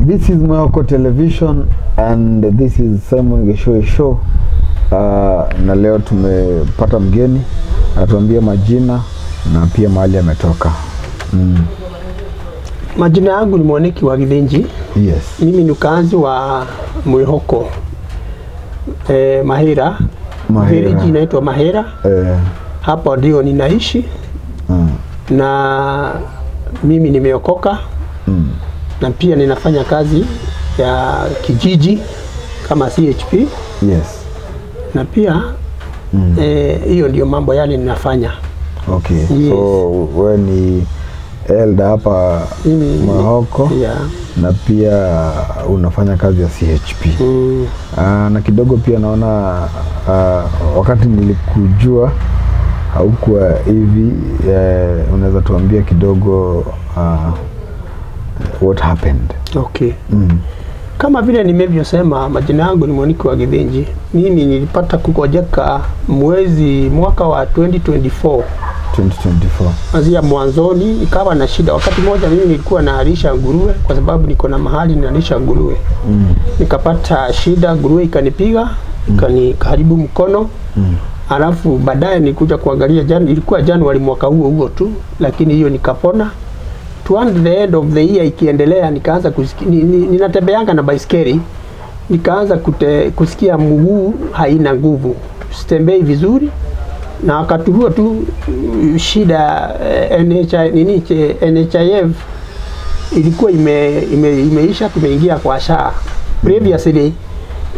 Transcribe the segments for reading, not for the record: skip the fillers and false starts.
This is Mwehoko Television and this is Simon Geshoe Show. Na leo tumepata mgeni atuambia majina na pia mahali ametoka. Majina yangu ni Mwaniki wa Githinji. Yes. Mimi ni mkazi wa Mwehoko. Mahera. Village inaitwa Mahera. Hapa ndio ninaishi. Na mimi nimeokoka. Na pia ninafanya kazi ya kijiji kama CHP. Yes. Na pia hiyo ndio mambo yale ninafanya. Okay. Yes. So wewe ni elder hapa Mwehoko. Yeah. Na pia unafanya kazi ya CHP. Na kidogo pia naona wakati nilikujua haukuwa hivi, unaweza tuambia kidogo what happened? Okay. Kama vile nimevyosema, majina yangu ni Mwaniki wa Githinji. Mimi nilipata kukojeka mwaka wa 2024. Azia mwanzoni ikawa na shida. Wakati mmoja mimi nilikuwa naalisha nguruwe kwa sababu niko na mahali naalisha nguruwe. Nikapata shida, nguruwe ikanipiga, ikaniharibu mkono. Alafu baadaye nilikuja kuangalia ilikuwa Januari mwaka huo tu, lakini hiyo nikapona. Toward the end of the year ikiendelea nikaanza kusikia ninatembeanga na baiskeli, nikaanza kusikia mguu haina nguvu, sitembei vizuri. Na wakati huo tu shida NHIF ilikuwa imeisha, tumeingia kwa SHA. Previously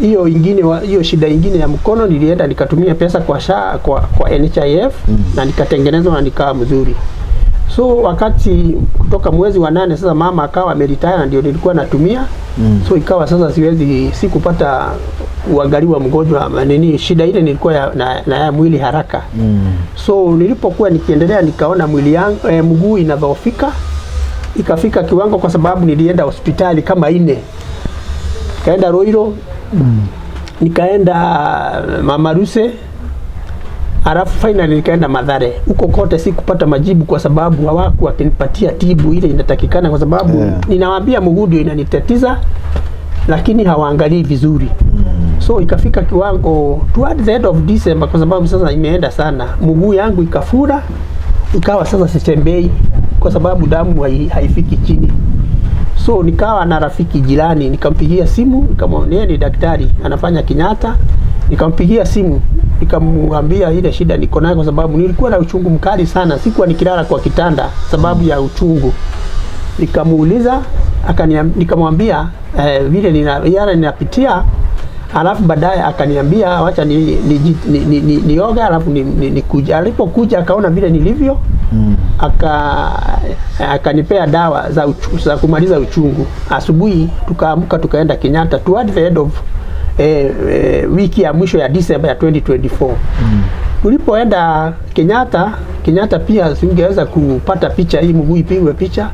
hiyo shida ingine ya mkono nilienda nikatumia pesa kwa SHA kwa NHIF na nikatengenezwa na nikawa mzuri. So wakati kutoka mwezi wa 8 sasa mama akawa ameretire na ndio nilikuwa natumia. So ikawa sasa sikupata uangaliwa mgonjwa, shida ile nilikuwa ya mwili haraka. So nilipokuwa nikiendelea nikaona mwili yangu mguu inadhoofika, ikafika kiwango kwa sababu nilienda hospitali kama 4. Nikaenda Roiro, nikaenda Mama Ruse, alafu finally nikaenda Mathare. Huko kote sikupata majibu kwa sababu hawakuwa wakinipatia tibu ile inatakikana, kwa sababu ninawaambia mguu ndio inanitatiza lakini hawaangalii vizuri. So ikafika kiwango toward the end of December, kwa sababu sasa imeenda sana, mguu yangu ikafura, ikawa sasa sitembei kwa sababu damu haifiki chini. So nikawa na rafiki jirani, nikampigia simu, nikamwambia ni daktari anafanya Kenyatta. Nikampigia simu, nikamwambia ile shida niko nayo kwa sababu nilikuwa na uchungu mkali sana, sikuwa nikilala kwa kitanda sababu ya uchungu. Nikamuuliza, nikamwambia vile ninapitia, alafu baadaye akaniambia wacha nioga alafu nikuja. Alipokuja akaona vile nilivyo, akanipea dawa za kumaliza uchungu. Asubuhi tukaamka tukaenda Kenyatta toward the end of wiki ya mwisho ya December ya 2024. Tulipoenda Kenyatta pia singeweza kupata picha hii mguu ipigwe picha.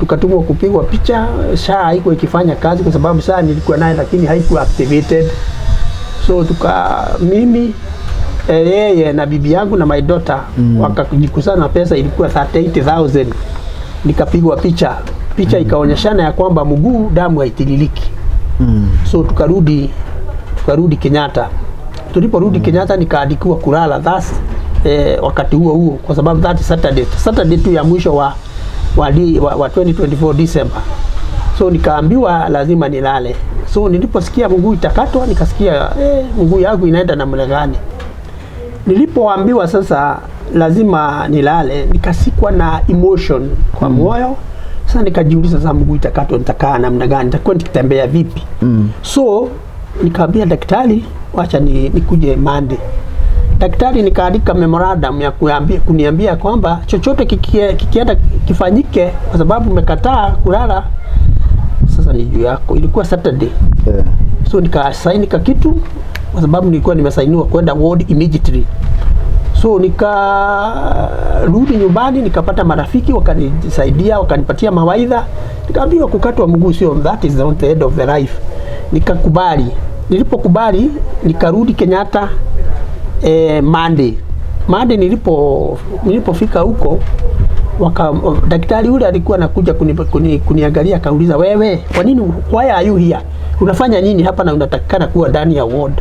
Tukatumwa kupigwa picha, SHA haikuwa ikifanya kazi kwa sababu SHA nilikuwa naye lakini haikuwa activated. So mimi yeye na bibi yangu na my daughter wakajikusanya pesa, ilikuwa 38,000. Nikapigwa picha ikaonyeshana ya kwamba mguu damu haitiririki. So tukarudi Kenyatta. Tuliporudi Kenyatta nikaandikiwa kulala wakati huo kwa sababu that Saturday tu ya mwisho wa 2024 December. So nikaambiwa lazima nilale. So niliposikia mguu itakatwa nikasikia mguu yangu inaenda namna gani. Nilipoambiwa sasa lazima nilale, nikasikwa na emotion kwa moyo. Sasa nikajiuliza sasa mguu itakatwa nitakaa namna gani, nitakuwa nikitembea vipi? So nikaambia daktari wacha nikuje Monday. Daktari nikaandika memorandum ya kuniambia kwamba chochote kikienda kifanyike kwa sababu umekataa kulala sasa ni juu yako. Ilikuwa Saturday. So nikasaini kitu kwa sababu nilikuwa nimesainiwa kwenda ward immediately. So nikarudi nyumbani, nikapata marafiki wakanisaidia, wakanipatia mawaidha. Nikaambiwa kukatwa mguu sio, that is not the end of the life. Nikakubali. Nilipokubali nikarudi Kenyatta Monday nilipofika huko daktari yule alikuwa anakuja kuniangalia, akauliza, wewe kwa nini, why are you here, unafanya nini hapa na unatakikana kuwa ndani ya ward?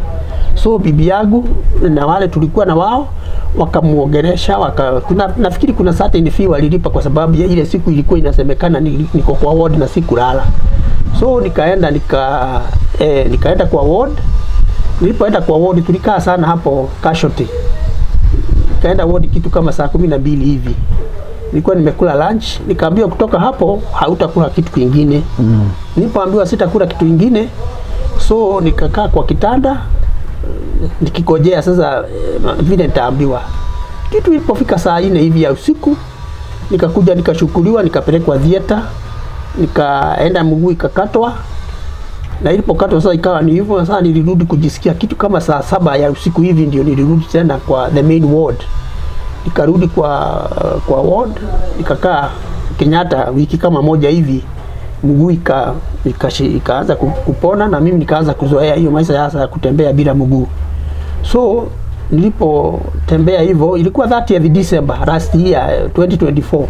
So bibi yangu na wale tulikuwa na wao wakamuongelesha, nafikiri kuna certain fee walilipa kwa sababu ya ile siku ilikuwa inasemekana niko kwa ward na sikulala. So nikaenda kwa ward. Nilipoenda kwa ward tulikaa sana hapo casualty. Nikaenda ward kitu kama saa 12 hivi. Nilikuwa nimekula lunch, nikaambiwa kutoka hapo hautakula kitu kingine. Nilipoambiwa sitakula kitu kingine, so nikakaa kwa kitanda nikikojea sasa vile nitaambiwa. Kitu ilipofika saa 4 hivi ya usiku, nikakuja nikashukuliwa, nikapelekwa theater, nikaenda mguu ikakatwa. Na ilipokatwa sasa ikawa ni hivyo. Sasa nilirudi kujisikia kitu kama saa 7 ya usiku hivi, ndio nilirudi tena kwa the main ward. Nikarudi kwa ward, nikakaa Kenyatta wiki kama moja hivi, mguu ikaanza kupona na mimi nikaanza kuzoea hiyo maisha ya kutembea bila mguu. So nilipotembea hivyo ilikuwa 30th December last year 2024.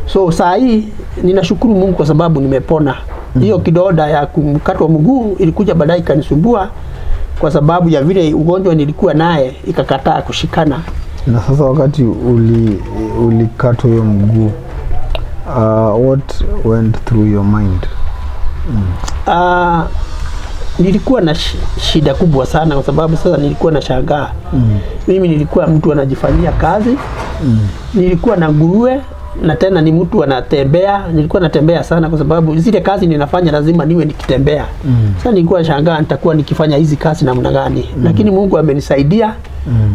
So saa hii ninashukuru Mungu kwa sababu nimepona. Hiyo kidoda ya kumkatwa mguu ilikuja baadaye kanisumbua kwa sababu ya vile ugonjwa nilikuwa naye ikakataa kushikana. Na sasa wakati ulikatwa hiyo mguu, what went through your mind? Nilikuwa na shida kubwa sana kwa sababu sasa nilikuwa na shangaa. Mimi nilikuwa mtu anajifanyia kazi. Nilikuwa na nguruwe na tena ni mtu anatembea. Nilikuwa natembea sana kwa sababu zile kazi ninafanya lazima niwe nikitembea. Sasa nilikuwa nashangaa nitakuwa nikifanya hizi kazi namna gani. Lakini Mungu amenisaidia.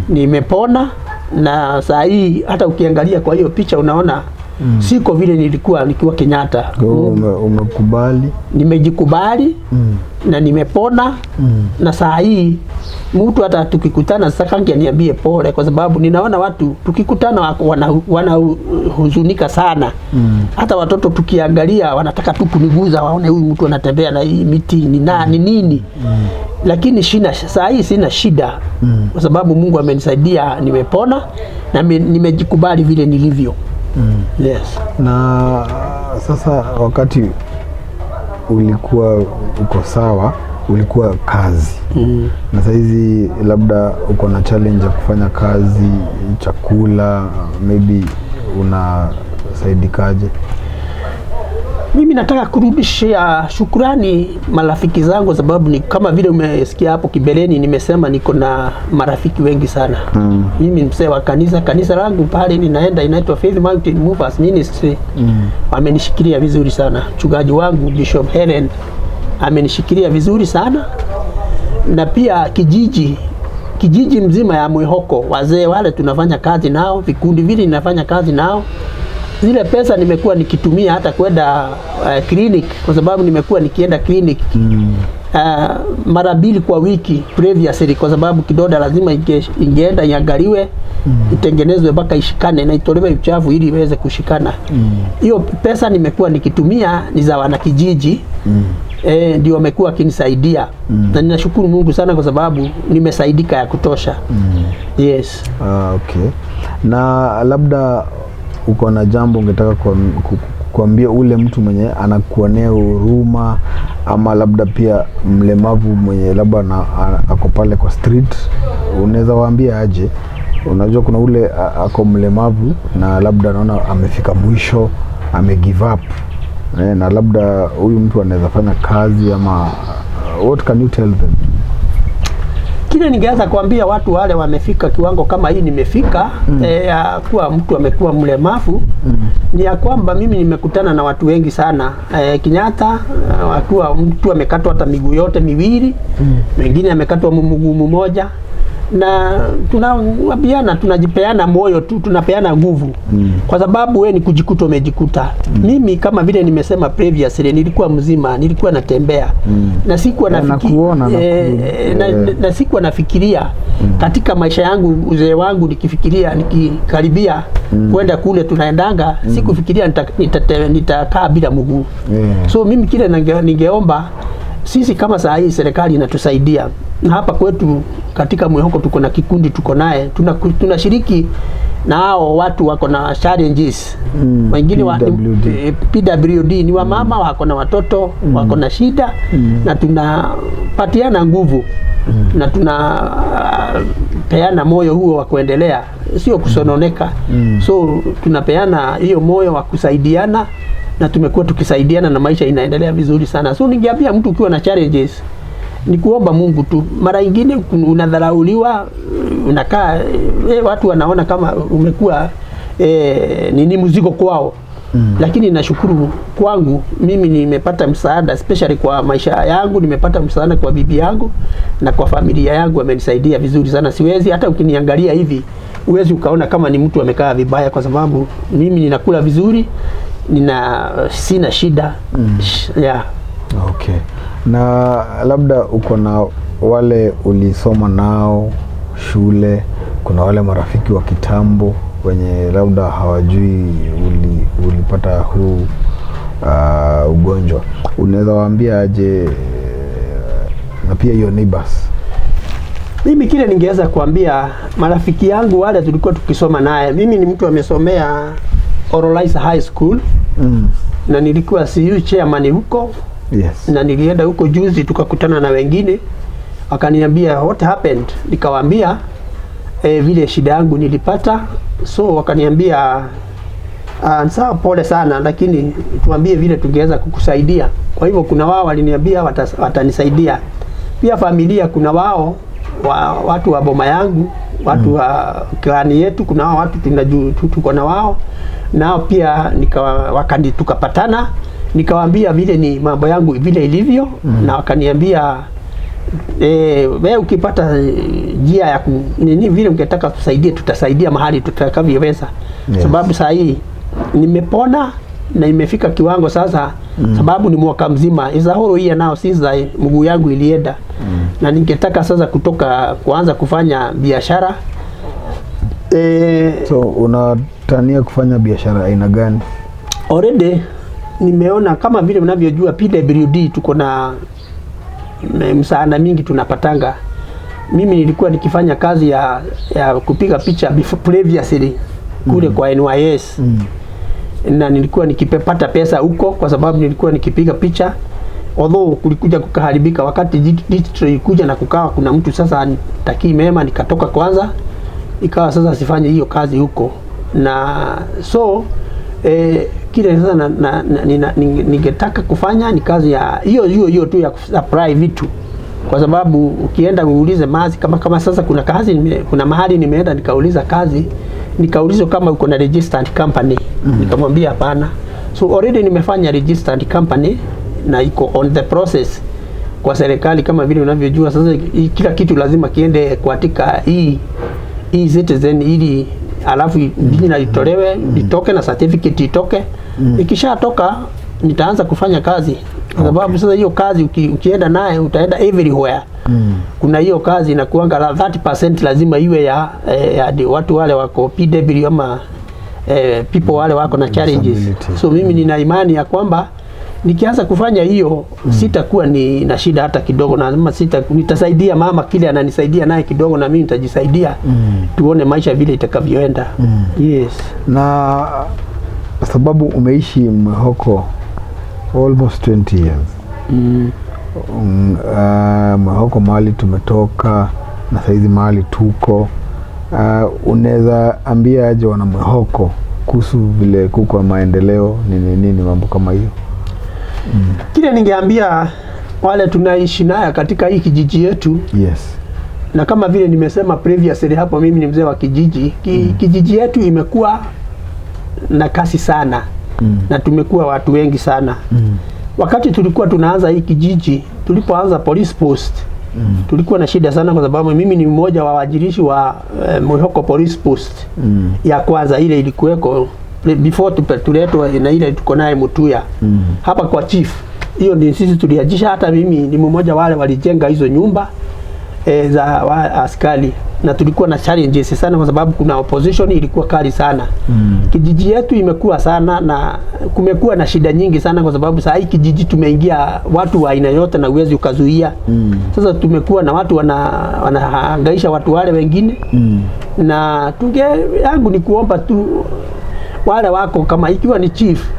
Nimepona na saa hii hata ukiangalia kwa hiyo picha unaona siko vile nilikuwa nikiwa Kenyatta. Umekubali? Nimejikubali na nimepona na saa hii mtu hata tukikutana sasa kangi aniambie pole kwa sababu ninaona watu tukikutana wanahuzunika sana. Hata watoto tukiangalia wanataka tu kuniguza waone huyu mtu anatembea na hii miti ni nini. Lakini saa hii sina shida kwa sababu Mungu amenisaidia, nimepona na nimejikubali vile nilivyo. Yes. Na sasa wakati ulikuwa uko sawa, ulikuwa kazi. Na sasa hizi labda uko na challenge ya kufanya kazi, chakula, maybe unasaidikaje? Mimi nataka kurudishia shukrani marafiki zangu sababu ni kama vile umesikia hapo kibeleni nimesema niko na marafiki wengi sana. Mimi mzee wa kanisa langu pale ninaenda inaitwa Faith Mountain Movers Ministry. Amenishikilia vizuri sana. Mchungaji wangu Bishop Helen amenishikilia vizuri sana. Na pia kijiji mzima ya Mwihoko, wazee wale tunafanya kazi nao, vikundi vile ninafanya kazi nao. Zile pesa nimekuwa nikitumia hata kwenda clinic kwa sababu nimekuwa nikienda clinic mara 2 kwa wiki previously kwa sababu kidoda lazima ingeenda iangaliwe, itengenezwe mpaka ishikane na itolewe uchafu ili iweze kushikana. Hiyo pesa nimekuwa nikitumia ni za wanakijiji. Ndio wamekuwa kinisaidia. Na ninashukuru Mungu sana kwa sababu nimesaidika ya kutosha. Yes. Okay. Na labda uko na jambo ungetaka kuambia ule mtu mwenye anakuonea huruma ama labda pia mlemavu mwenye labda ako pale kwa street, unaweza waambia aje? Unajua kuna ule ako mlemavu na labda anaona amefika mwisho, give up. Na labda huyu mtu anaweza fanya kazi ama what can you tell them? Kile ningeanza kuambia watu wale wamefika kiwango kama hii nimefika, kuwa mtu amekuwa mlemavu, ni ya kwamba mimi nimekutana na watu wengi sana. Kenyatta mtu amekatwa hata miguu yote miwili, wengine amekatwa mguu mmoja. Na tunawaambiana, tunajipeana moyo tu, tunapeana nguvu. Kwa sababu wewe ni kujikuta umejikuta. Mimi kama vile nimesema previously nilikuwa mzima, nilikuwa natembea. Na sikuwa na sikuwa nafikiria katika maisha yangu, uzee wangu nikifikiria nikikaribia kwenda kule tunaendanga, sikufikiria nitakaa bila mguu. So mimi kile ningeomba sisi kama saa hii serikali inatusaidia. Na hapa kwetu katika Mwihoko tuko na kikundi tuko naye, tunashiriki na hao watu wako na challenges. Wengine PWD ni wa mama wako na watoto wako na shida, na tunapatiana nguvu na tunapeana moyo huo wa kuendelea, sio kusononeka. So tunapeana hiyo moyo wa kusaidiana, na tumekuwa tukisaidiana na maisha inaendelea vizuri sana. So ningeambia mtu ukiwa na challenges ni kuomba Mungu tu. Mara nyingine unadharauliwa, unakaa watu wanaona kama umekuwa nini mzigo kwao. Lakini nashukuru kwangu mimi nimepata msaada, especially kwa maisha yangu, nimepata msaada kwa bibi yangu na kwa familia yangu, amenisaidia vizuri sana. Siwezi hata ukiniangalia hivi uwezi ukaona kama ni mtu amekaa vibaya, kwa sababu mimi ninakula vizuri, sina shida. Yeah. Okay. Na labda uko na wale ulisoma nao shule, kuna wale marafiki wa kitambo wenye labda hawajui ulipata huu ugonjwa, unaweza waambia aje? Na pia your neighbors. Mimi kile ningeweza kuambia marafiki yangu wale tulikuwa tukisoma naye, mimi ni mtu amesomea Orolaiza High School, na nilikuwa CU chairman huko. Yes. Na nilienda huko juzi tukakutana na wengine, wakaniambia what happened, nikawaambia vile shida yangu nilipata. So wakaniambia sawa, pole sana, lakini tuambie vile tungeweza kukusaidia. Kwa hivyo kuna wao waliniambia watanisaidia. Pia familia, kuna wao watu wa boma yangu, watu wa klani yetu, kuna wao watu tuko na wao, nao pia tukapatana, nikawaambia vile ni mambo yangu vile ilivyo. Na wakaniambia wewe ukipata njia ya nini vile ungetaka tusaidie, tutasaidia mahali tutakavyoweza. Yes. Sababu saa hii nimepona na imefika kiwango sasa, sababu ni mwaka mzima, is a whole year now since mguu yangu ilienda. Na ningetaka sasa kuanza kufanya biashara. So unatania kufanya biashara aina gani? Already nimeona kama vile unavyojua PWD tuko na msaada mingi tunapatanga. Mimi nilikuwa nikifanya kazi ya kupiga picha previously kule kwa NYS. Na nilikuwa nikipata pesa huko kwa sababu nilikuwa nikipiga picha. Although kulikuja kukaharibika wakati digital ilikuja na kukawa kuna mtu sasa nitakii mema, nikatoka kwanza, ikawa sasa sifanye hiyo kazi huko. Na so kile sasa ningetaka kufanya ni kazi ya hiyo tu ya kusupply vitu, kwa sababu ukienda uulize mazi kama sasa kuna kazi kuna mahali nimeenda nikauliza kazi, nikaulizwa kama uko na registered company. Nikamwambia hapana. So already nimefanya registered company na iko on the process kwa serikali. Kama vile unavyojua sasa kila kitu lazima kiende katika hii citizen, ili alafu jina litolewe, litoke na certificate itoke. Ikishatoka nitaanza kufanya kazi, kwa sababu sasa hiyo kazi ukienda naye utaenda everywhere. Kuna hiyo kazi inakuanga 30% lazima iwe ya watu wale wako PW ama people wale wako na challenges. So mimi nina imani ya kwamba nikianza kufanya hiyo sitakuwa na shida hata kidogo, na nitasaidia mama kile ananisaidia naye kidogo, na mimi nitajisaidia. Tuone maisha vile itakavyoenda. Yes. Na sababu umeishi Mwehoko almost 20 years. Mwehoko mahali tumetoka na saizi mahali tuko, unaweza ambia aje wana Mwehoko kuhusu vile kuko maendeleo nini mambo kama hiyo? Kile ningeambia wale tunaishi naye katika hii kijiji yetu. Yes. Na kama vile nimesema previously hapo, mimi ni mzee wa kijiji. Kijiji yetu imekuwa na kasi sana. Na tumekuwa watu wengi sana. Wakati tulikuwa tunaanza hii kijiji, tulipoanza police post, tulikuwa na shida sana, kwa sababu mimi ni mmoja wa wajirishi wa Mwehoko police post ya kwanza, ile ilikuweko before tuletwa na ile tuko naye Mutuya hapa kwa chief. Hiyo ndio sisi tuliajisha, hata mimi ni mmoja wale walijenga hizo nyumba. za askari, na tulikuwa na challenges sana kwa sababu kuna opposition ilikuwa kali sana. Kijiji yetu imekuwa sana na kumekuwa na shida nyingi sana kwa sababu saa hii kijiji tumeingia watu wa aina yote na uwezi ukazuia. Sasa tumekuwa na watu wanahangaisha watu wale wengine. Na yangu ni kuomba tu wale wako kama ikiwa ni chief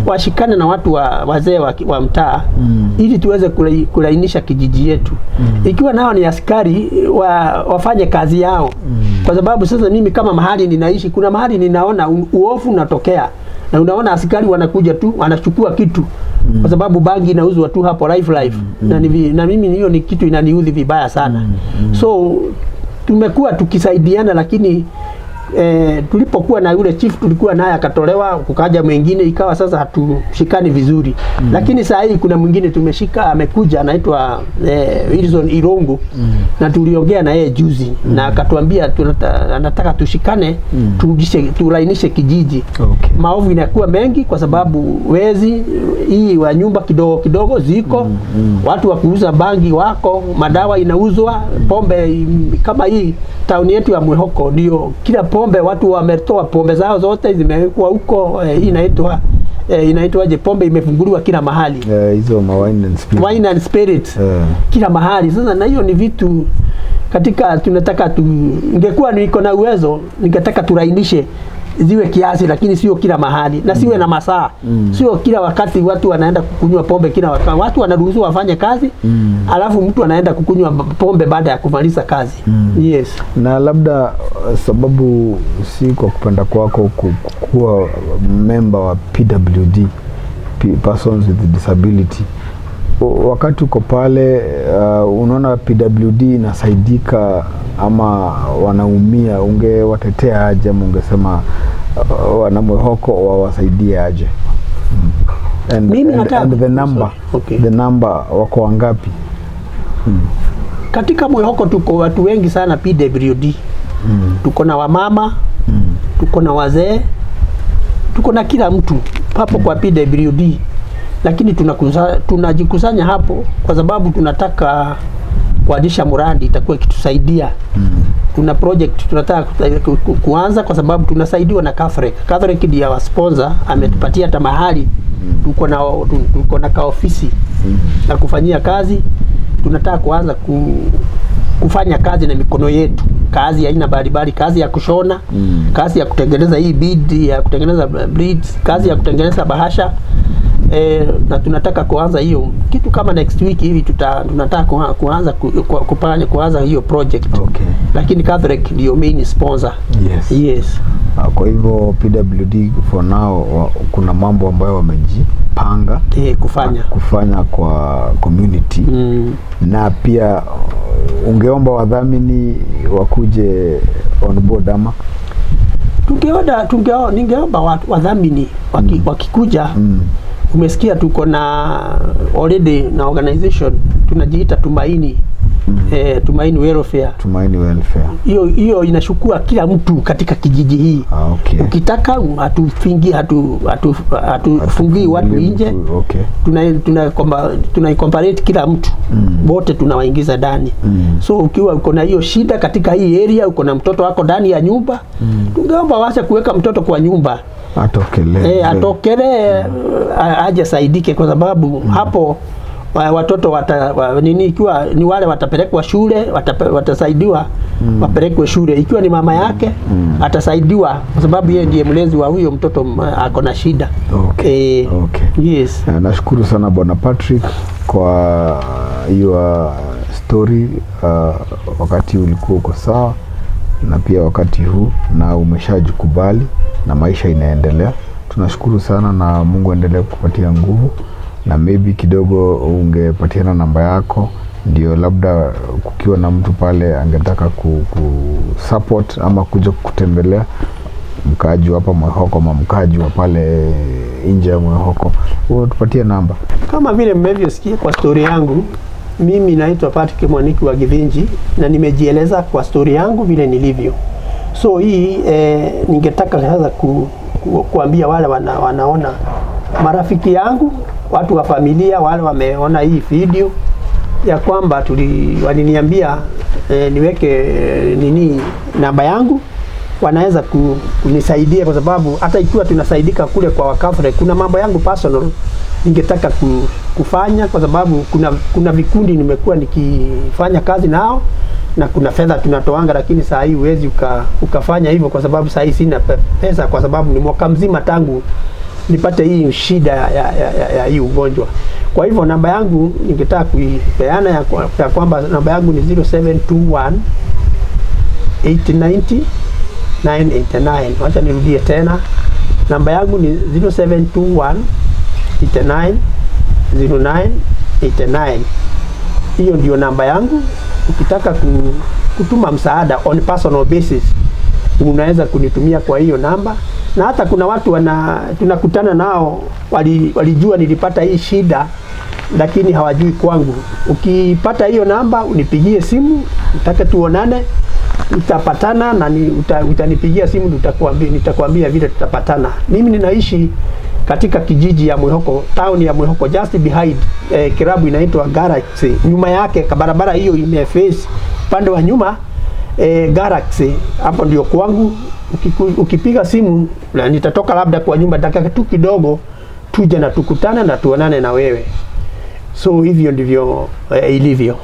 washikane na watu wazee wa mtaa ili tuweze kulainisha kijiji yetu. Ikiwa nao ni askari wafanye kazi yao, kwa sababu sasa mimi kama mahali ninaishi, kuna mahali ninaona uofu unatokea na unaona askari wanakuja tu wanachukua kitu kwa sababu bangi inauzwa tu hapo live na mimi hiyo ni kitu inaniudhi vibaya sana. So tumekuwa tukisaidiana, lakini tulipokuwa na yule chief tulikuwa naye akatolewa, kukaja mwingine, ikawa sasa hatushikani vizuri. Lakini saa hii kuna mwingine tumeshika, amekuja anaitwa Wilson Irongo na tuliongea na yeye juzi na akatuambia anataka tushikane, tulainishe kijiji. Maovu inakuwa mengi kwa sababu wezi hii wa nyumba kidogo kidogo ziko, watu wa kuuza bangi wako, madawa inauzwa, pombe kama hii town yetu ya Mwihoko ndio kila pombe watu wametoa pombe zao zote zimewekwa huko. Inaitwaje, pombe imefunguliwa kila mahali, hizo wine and spirits kila mahali. Sasa na hiyo ni vitu katika tunataka ingekuwa niko na uwezo ningetaka turainishe ziwe kiasi, lakini sio kila mahali na siwe na masaa. Sio kila wakati watu wanaenda kukunywa pombe kila wakati. Watu wanaruhusiwa wafanye kazi, alafu mtu anaenda kukunywa pombe baada ya kumaliza kazi. Yes. Na labda sababu si kwa kupenda kwako kuwa member wa PWD, Persons with Disability, wakati uko pale unaona PWD inasaidika ama wanaumia, ungewatetea aje? Ungesema wana Mwihoko wawasaidie aje? And the number wako wangapi? Katika Mwihoko tuko watu wengi sana PWD. Tuko na wamama, tuko na wazee, tuko na kila mtu hapo kwa PWD. Lakini tunajikusanya hapo kwa sababu tunataka kuanzisha mradi itakuwa ikitusaidia. Kuna project tunataka kuanza kwa sababu tunasaidiwa na Catholic ndio wa sponsor, ametupatia hata mahali tuko na kaofisi na kufanyia kazi. Tunataka kuanza kufanya kazi na mikono yetu, kazi ya aina mbalimbali, kazi ya kushona, kazi ya kutengeneza hii bead, ya kutengeneza beads, kazi ya kutengeneza bahasha. Na tunataka kuanza hiyo kitu kama next week hivi, tunataka kuanza hiyo project. Lakini Catholic ndio main sponsor. Yes. Kwa hivyo PWD for now kuna mambo ambayo wamejipanga kufanya kwa community. Na pia ungeomba wadhamini wakuje on board ama ningeomba wadhamini wakikuja. Umesikia tuko na already na organization tunajiita Tumaini Welfare. Hiyo inashukua kila mtu katika kijiji hii. Ukitaka hatufungii watu nje. Tunaikomparate kila mtu. Wote tunawaingiza ndani. So ukiwa uko na hiyo shida katika hii area, uko na mtoto wako ndani ya nyumba, tungeomba waache kuweka mtoto kwa nyumba. Atokele aje saidike, kwa sababu hapo watoto ikiwa ni wale watapelekwa shule, watasaidiwa wapelekwe shule. Ikiwa ni mama yake atasaidiwa kwa sababu yeye ndiye mlezi wa huyo mtoto ako na shida. Yes. Nashukuru sana Bwana Patrick kwa hiyo story, wakati ulikuwa uko sawa na pia wakati huu na umeshajikubali na maisha inaendelea. Tunashukuru sana na Mungu endelee kukupatia nguvu, na maybe kidogo ungepatiana namba yako, ndio labda kukiwa na mtu pale angetaka support ama kuja kutembelea mkaji hapa Mwihoko ama mkaji wa pale nje ya Mwihoko, tupatie namba. Kama vile mmevyosikia kwa story yangu, mimi naitwa Patrick Mwaniki wa Githinji na nimejieleza kwa story yangu vile nilivyo. So hii ningetaka sasa kuambia wale wanaona, marafiki yangu, watu wa familia, wale wameona hii video ya kwamba waliniambia niweke nini namba yangu, wanaweza kunisaidia, kwa sababu hata ikiwa tunasaidika kule kwa wakafre, kuna mambo yangu personal ningetaka kufanya, kwa sababu kuna vikundi nimekuwa nikifanya kazi nao na kuna fedha tunatoanga, lakini saa hii huwezi ukafanya hivyo kwa sababu saa hii sina pesa, kwa sababu ni mwaka mzima tangu nipate hii shida ya hii ugonjwa. Kwa hivyo namba yangu ningetaka kuipeana ya kwamba namba yangu ni 0721 890 989. Wacha nirudie tena, namba yangu ni 0721 89 0989. Hiyo ndio namba yangu. Ukitaka kutuma msaada on personal basis, unaweza kunitumia kwa hiyo namba. Na hata kuna watu tunakutana nao walijua nilipata hii shida lakini hawajui kwangu. Ukipata hiyo namba unipigie simu, utake tuonane, tutapatana na utanipigia simu, nitakwambia vile tutapatana. Mimi ninaishi katika kijiji ya Mwihoko, town ya Mwihoko, just behind kirabu inaitwa Galaxy. Nyuma yake barabara hiyo imeface upande wa nyuma Galaxy, hapo ndio kwangu. Ukipiga simu na nitatoka labda kwa nyumba dakika tu kidogo, tuje na tukutane na tuonane na wewe. So hivyo ndivyo ilivyo.